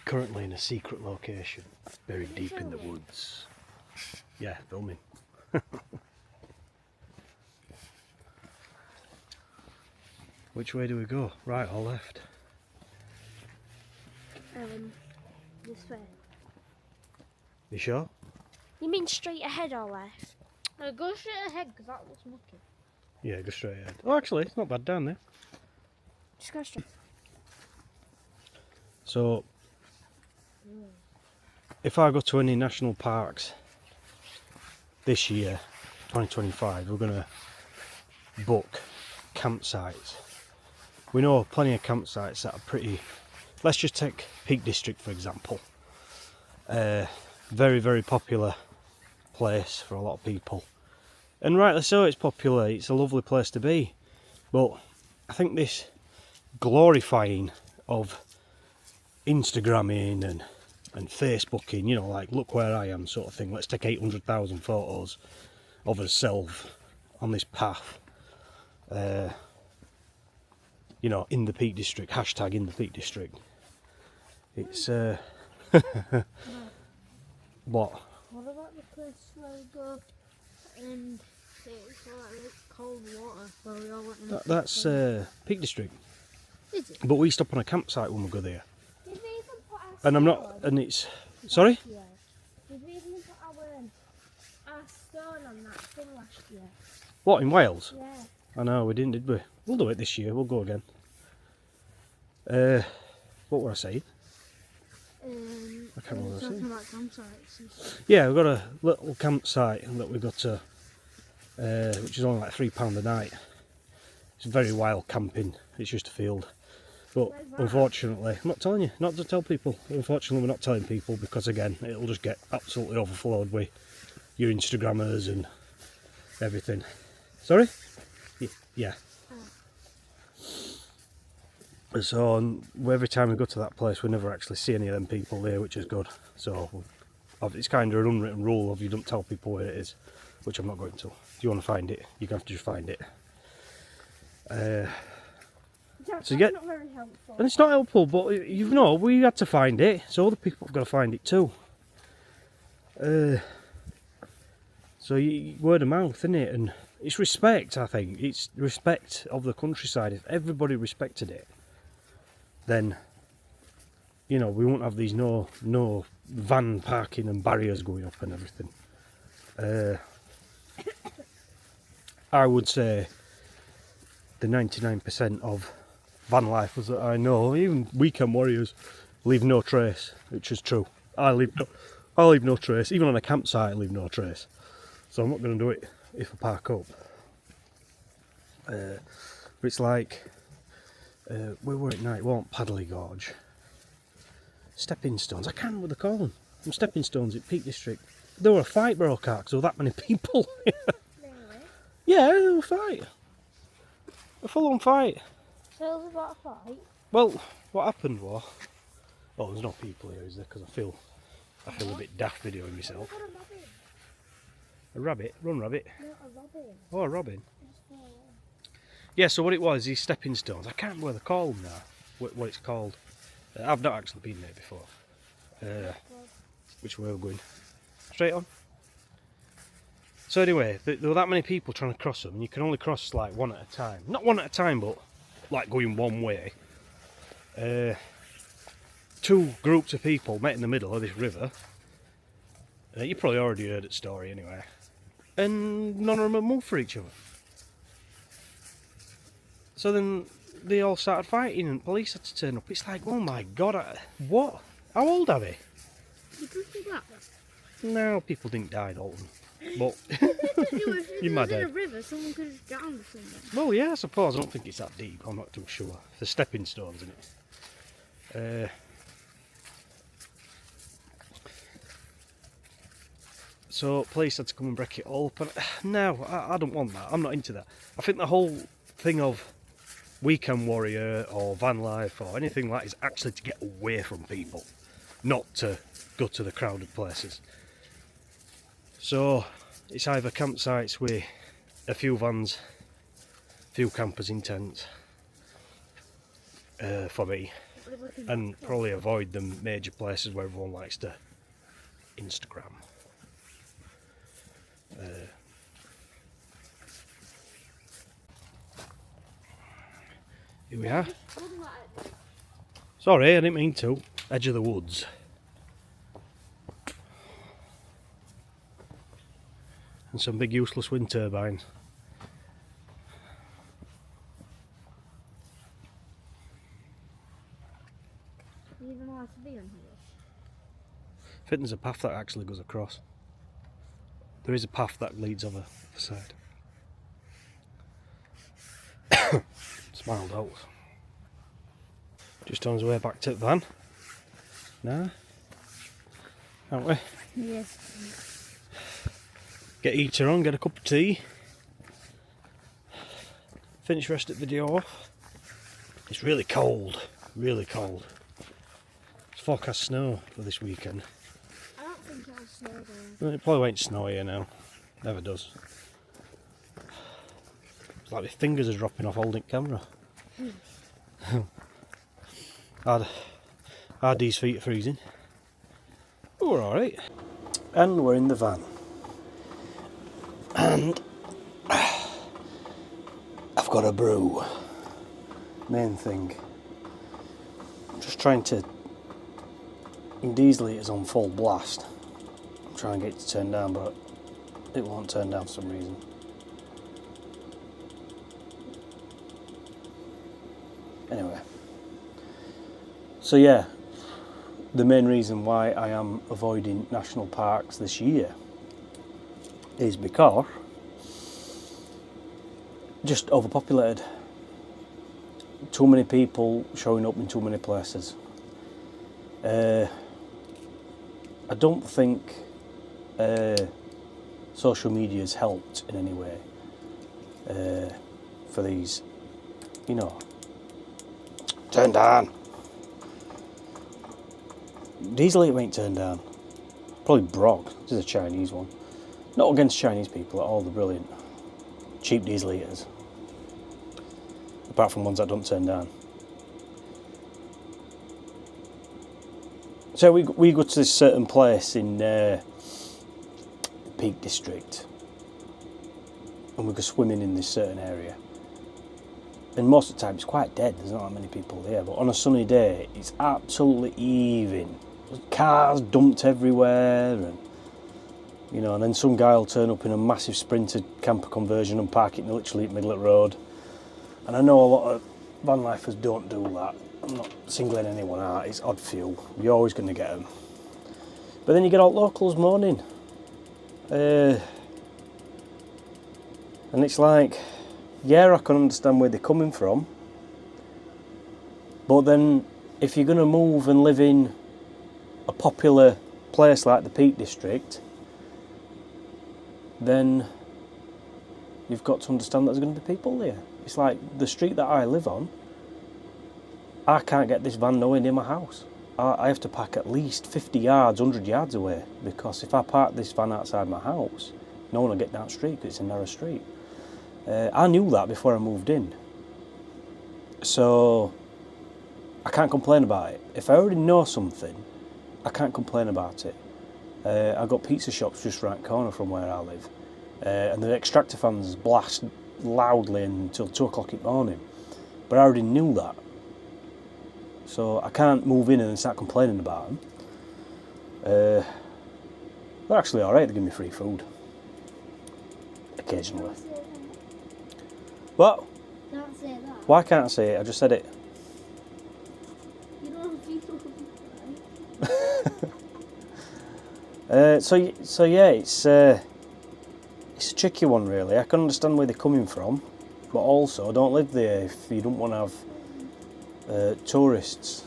currently in a secret location, buried deep in the woods. Yeah, filming. Which way do we go? Right or left? This way. You sure? You mean straight ahead or left? No, go straight ahead because that looks mucky. Yeah, go straight ahead. Oh, actually, it's not bad down there. Just go straight. So, if I go to any national parks this year, 2025, we're going to book campsites. We know plenty of campsites that are pretty... Let's just take Peak District for example. Very, very popular place for a lot of people. And rightly so, it's popular, it's a lovely place to be. But I think this glorifying of Instagramming and Facebooking, you know, like look where I am sort of thing. Let's take 800,000 photos of herself on this path. You know, in the Peak District, hashtag in the Peak District. It's what? What about the place where we go and it's like cold water where we all went in That's Peak District. Is it? But we stop on a campsite when we go there. Did we even put our And I'm not, and it's, sorry? Yeah. Did we even put our stone on that thing last year? What, in Wales? Yeah. I know, we didn't, did we? We'll do it this year, we'll go again. What were I saying? I can't remember what I was saying. Talking about campsites and stuff. Yeah, we've got a little campsite that we've got to, which is only like £3 a night. It's very wild camping, it's just a field. But unfortunately, I'm not telling you, not to tell people. Unfortunately, we're not telling people because again, it'll just get absolutely overflowed with your Instagrammers and everything. Sorry? Yeah. So every time we go to that place, we never actually see any of them people there, which is good. So it's kind of an unwritten rule of you don't tell people where it is, which I'm not going to. If you want to find it, you're going to have to just find it. So you get, not very helpful. and it's not helpful, but you know, we had to find it, so other people have got to find it too. So word of mouth, isn't it? And it's respect, I think. It's respect of the countryside. If everybody respected it, then, you know, we won't have these no van parking and barriers going up and everything. I would say the 99% of vanlifers that I know, even weekend warriors, leave no trace, which is true. I leave no trace. Even on a campsite, I leave no trace. So I'm not going to do it if I park up. But it's like, we were at night, we weren't Paddley Gorge. Stepping stones, I can't remember what they call them. Some stepping stones at Peak District. There were a fight broke out because there were that many people. Really? Yeah, there was a fight. A full-on fight. So it was about a fight? Well, what happened was... Oh, there's no people here, is there? Because I feel a bit daft videoing myself. What a robin? A rabbit? Run rabbit. No, a robin. Oh, a robin. Yeah, so what it was, these stepping stones. I can't remember what they call them now. What it's called. I've not actually been there before. Which way we're going? Straight on. So anyway, there were that many people trying to cross them, and you can only cross like one at a time. Not one at a time, but like going one way. Two groups of people met in the middle of this river. You probably already heard that story anyway. And none of them moved for each other. So then they all started fighting and police had to turn up. It's like, oh my god, what? How old are they? You drifted that? No, people didn't die, Dalton. But If you're mad, in a Ed. river, someone could have drowned or something. Well, yeah, I suppose. I don't think it's that deep. I'm not too sure. The stepping stones, isn't it? So police had to come and break it all up. And no, I don't want that. I'm not into that. I think the whole thing of weekend warrior or van life or anything like that is actually to get away from people, not to go to the crowded places. So it's either campsites with a few vans, a few campers in tents, for me, and probably avoid the major places where everyone likes to Instagram. Here we are. Sorry, I didn't mean to. Edge of the woods. And some big useless wind turbines. Even allowed to be on here? I think there's a path that actually goes across. There is a path that leads over the side. Smiled out. Just on his way back to the van. Now, aren't we? Yes. Get heater on, get a cup of tea. Finish the rest of the video off. It's really cold, really cold. It's forecast snow for this weekend. I don't think it'll snow there. Well, it probably won't snow here now. Never does. It's like my fingers are dropping off holding camera. RD's feet are freezing. But we're alright. And we're in the van. And I've got a brew. Main thing. I'm just trying to. Diesel is on full blast. I'm trying to get it to turn down, but it won't turn down for some reason. Anyway. So yeah, the main reason why I am avoiding national parks this year is because just overpopulated. Too many people showing up in too many places. I don't think social media has helped in any way for these, you know. Turn down. Diesel it won't turn down. Probably Brog. This is a Chinese one. Not against Chinese people at all, they're brilliant. Cheap diesel eaters. Apart from ones that don't turn down. So we go to this certain place in the Peak District. And we go swimming in this certain area. And most of the time it's quite dead, there's not that many people there. But on a sunny day, it's absolutely heaving. There's cars dumped everywhere, and you know, and then some guy will turn up in a massive Sprinter camper conversion and park it literally in the middle of the road. And I know a lot of vanlifers don't do that. I'm not singling anyone out, it's odd fuel. You're always going to get them. But then you get out locals moaning. And it's like, yeah, I can understand where they're coming from. But then, if you're going to move and live in a popular place like the Peak District, then you've got to understand that there's going to be people there. It's like the street that I live on, I can't get this van nowhere near my house. I have to park at least 50 yards, 100 yards away, because if I park this van outside my house, no one will get down the street because it's a narrow street. I knew that before I moved in. So I can't complain about it. If I already know something, I can't complain about it. I've got pizza shops just right corner from where I live. And the extractor fans blast loudly until 2 o'clock in the morning. But I already knew that. So I can't move in and start complaining about them. They're actually alright, they give me free food. Occasionally. What? Don't say that. Why can't I say it? I just said it. You don't have people. So yeah, it's a tricky one really. I can understand where they're coming from, but also don't live there if you don't want to have tourists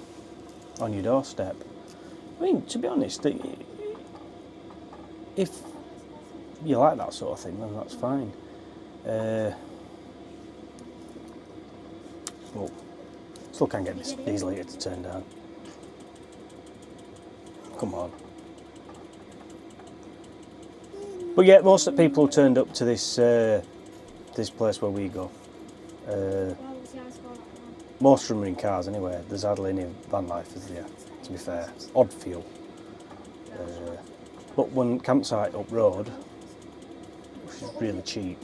on your doorstep. I mean, to be honest, if you like that sort of thing, then that's fine. Well, still can't get this diesel heater to turn down. Come on. But yeah, most of the people who turned up to this this place where we go. Most of them are in cars anyway. There's hardly any vanlifers there, to be fair. Odd few. But one campsite up road, which is really cheap,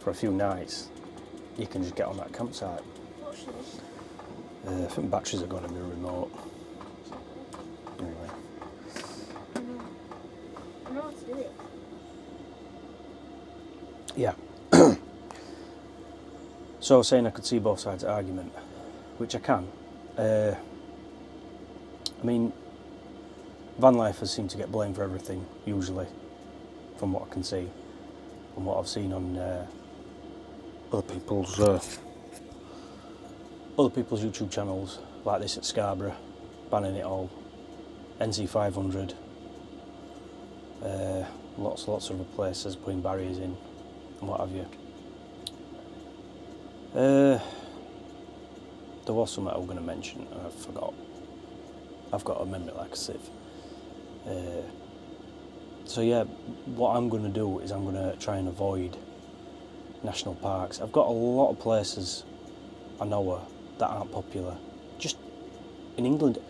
for a few nights, you can just get on that campsite. What's this? I think batteries are going to be remote. Anyway. I know how to do it. Yeah. So I was saying I could see both sides of the argument, which I can. I mean, vanlifers seem to get blamed for everything, usually, from what I can see, from what I've seen on other people's YouTube channels, like this at Scarborough, banning it all, NC 500, lots of other places putting barriers in, and what have you. There was something I was going to mention and I forgot. I've got a memory like a sieve. So yeah, what I'm going to do is I'm going to try and avoid national parks. I've got a lot of places I know that aren't popular. Just in England,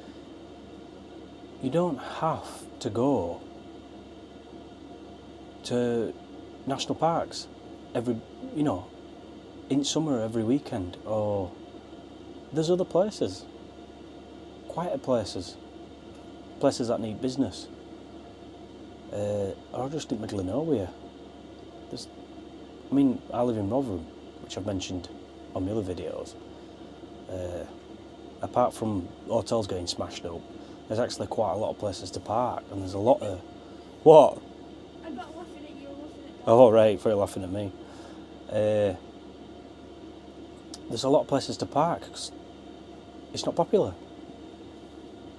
you don't have to go to national parks in summer every weekend, or there's other places, quieter places that need business, or just in the middle of nowhere. I live in Rotherham, which I've mentioned on my other videos. Apart from hotels getting smashed up, there's actually quite a lot of places to park, and there's a lot of... What? I'm not laughing at you, I'm laughing at Oh right, for laughing at me. There's a lot of places to park 'cause it's not popular.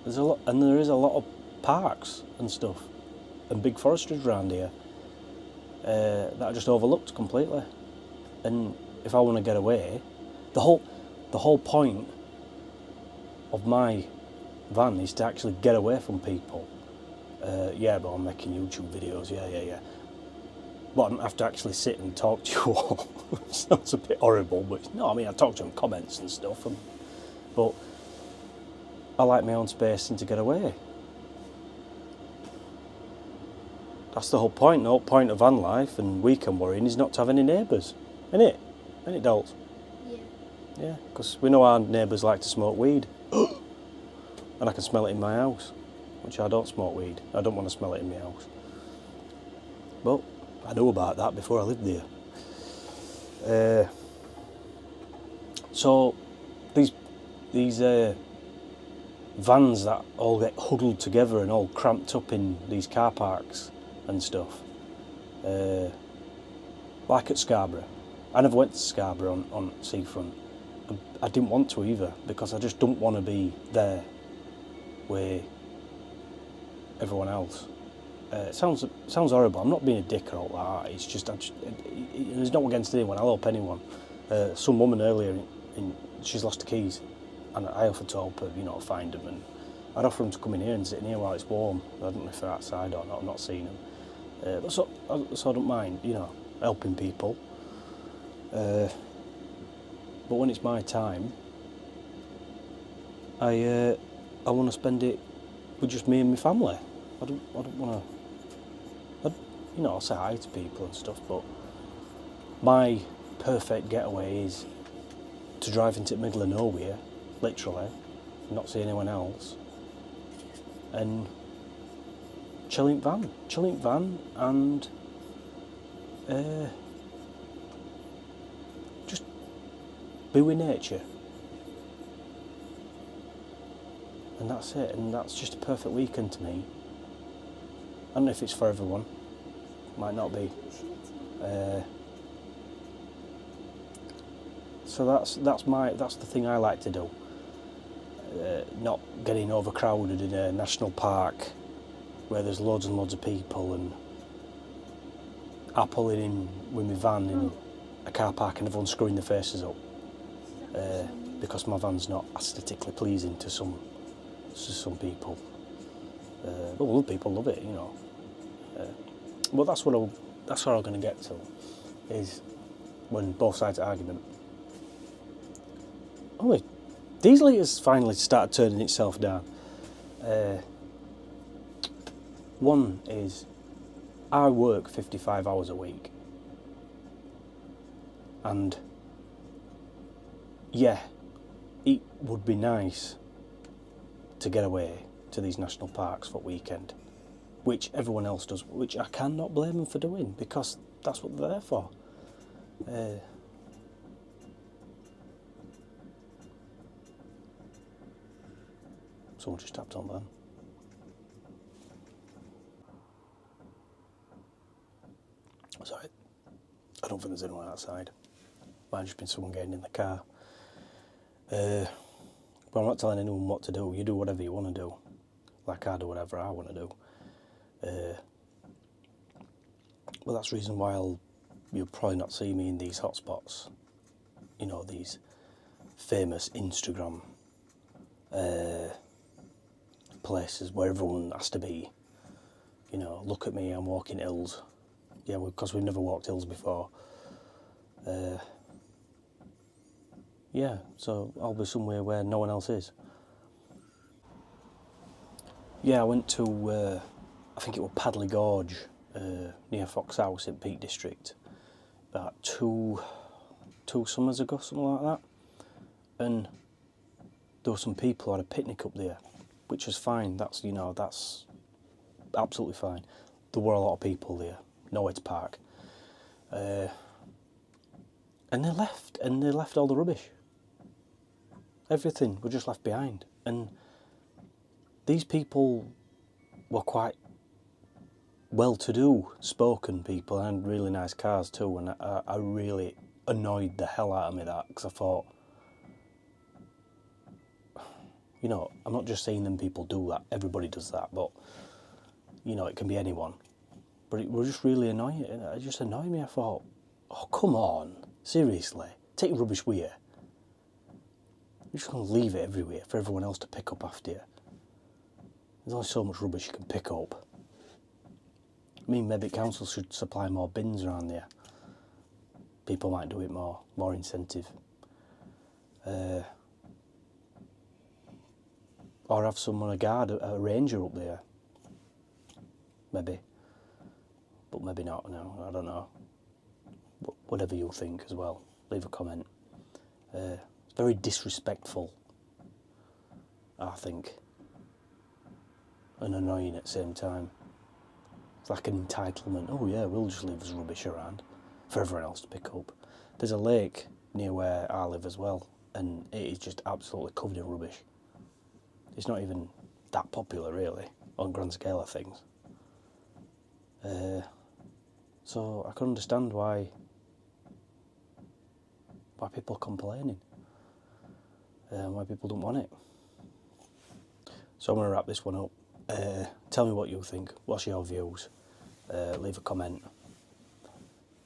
There is a lot of parks and stuff, and big forestries around here that are just overlooked completely. And if I want to get away, the whole point of my van is to actually get away from people. Yeah, but I'm making YouTube videos. Yeah. But I don't have to actually sit and talk to you all. It sounds a bit horrible, but no, I talk to them in comments and stuff. But I like my own space and to get away. That's the whole point. The whole point of van life and weekend worrying is not to have any neighbours, innit? Innit, dolls? Yeah. Yeah, because we know our neighbours like to smoke weed. And I can smell it in my house, which I don't smoke weed. I don't want to smell it in my house. But I knew about that before I lived there. So these vans that all get huddled together and all cramped up in these car parks and stuff, like at Scarborough. I never went to Scarborough on seafront. I didn't want to either, because I just don't want to be there with everyone else. It sounds horrible. I'm not being a dick or all that. It's just, it's not against anyone. I'll help anyone. Some woman earlier, she's lost her keys, and I offered to help her, find them. And I'd offer them to come in here and sit in here while it's warm. I don't know if they're outside or not. I've not seen them. So I don't mind, helping people. But when it's my time, I want to spend it with just me and my family. I don't want to. I'll say hi to people and stuff, but my perfect getaway is to drive into the middle of nowhere, literally, not see anyone else, and chilling van, and just be with nature. And that's it, and that's just a perfect weekend to me. I don't know if it's for everyone, might not be. So that's the thing I like to do. Not getting overcrowded in a national park where there's loads and loads of people, and I pulling in with my van in a car park and everyone screwing their faces up because my van's not aesthetically pleasing to some people. But other people love it, But that's what I'm going to get to, is when both sides of the argument. only these litres finally started turning itself down. One is, I work 55 hours a week, and yeah, it would be nice to get away to these national parks for weekend, which everyone else does, which I cannot blame them for doing, because that's what they're there for. Someone just tapped on that. Sorry, I don't think there's anyone outside. Might just been someone getting in the car. But I'm not telling anyone what to do. You do whatever you want to do. Like I do whatever I want to do. Well, that's the reason why you'll probably not see me in these hotspots. You know, these famous Instagram places where everyone has to be. You know, look at me, I'm walking hills. Yeah, because we've never walked hills before. Yeah, so I'll be somewhere where no one else is. Yeah, I went to, I think it was Padley Gorge, near Fox House in Peak District, about two summers ago, something like that. And there were some people who had a picnic up there, which was fine. That's, you know, that's absolutely fine. There were a lot of people there, nowhere to park. And they left all the rubbish. Everything was just left behind. And these people were quite well-to-do, spoken people, and really nice cars too, and I really annoyed the hell out of me that, because I thought, you know, I'm not just saying them people do that, everybody does that, but, you know, it can be anyone. But it was just really annoying, it just annoyed me. I thought, oh, come on, seriously, take your rubbish with you. You're just going to leave it everywhere for everyone else to pick up after you. There's only so much rubbish you can pick up. I mean, maybe council should supply more bins around there. People might do it more incentive. Or have someone, a guard, a ranger up there. Maybe. But maybe not, no, I don't know. But whatever you think as well, leave a comment. It's very disrespectful, I think. And annoying at the same time. It's like an entitlement. Oh yeah, we'll just leave this rubbish around for everyone else to pick up. There's a lake near where I live as well, and it is just absolutely covered in rubbish. It's not even that popular really, on grand scale of things. So I can understand why people are complaining, why people don't want it. So I'm going to wrap this one up. Tell me what you think. What's your views? Leave a comment.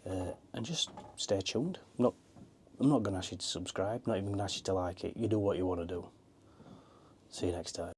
And just stay tuned. I'm not going to ask you to subscribe. Not even going to ask you to like it. You do what you want to do. See you next time.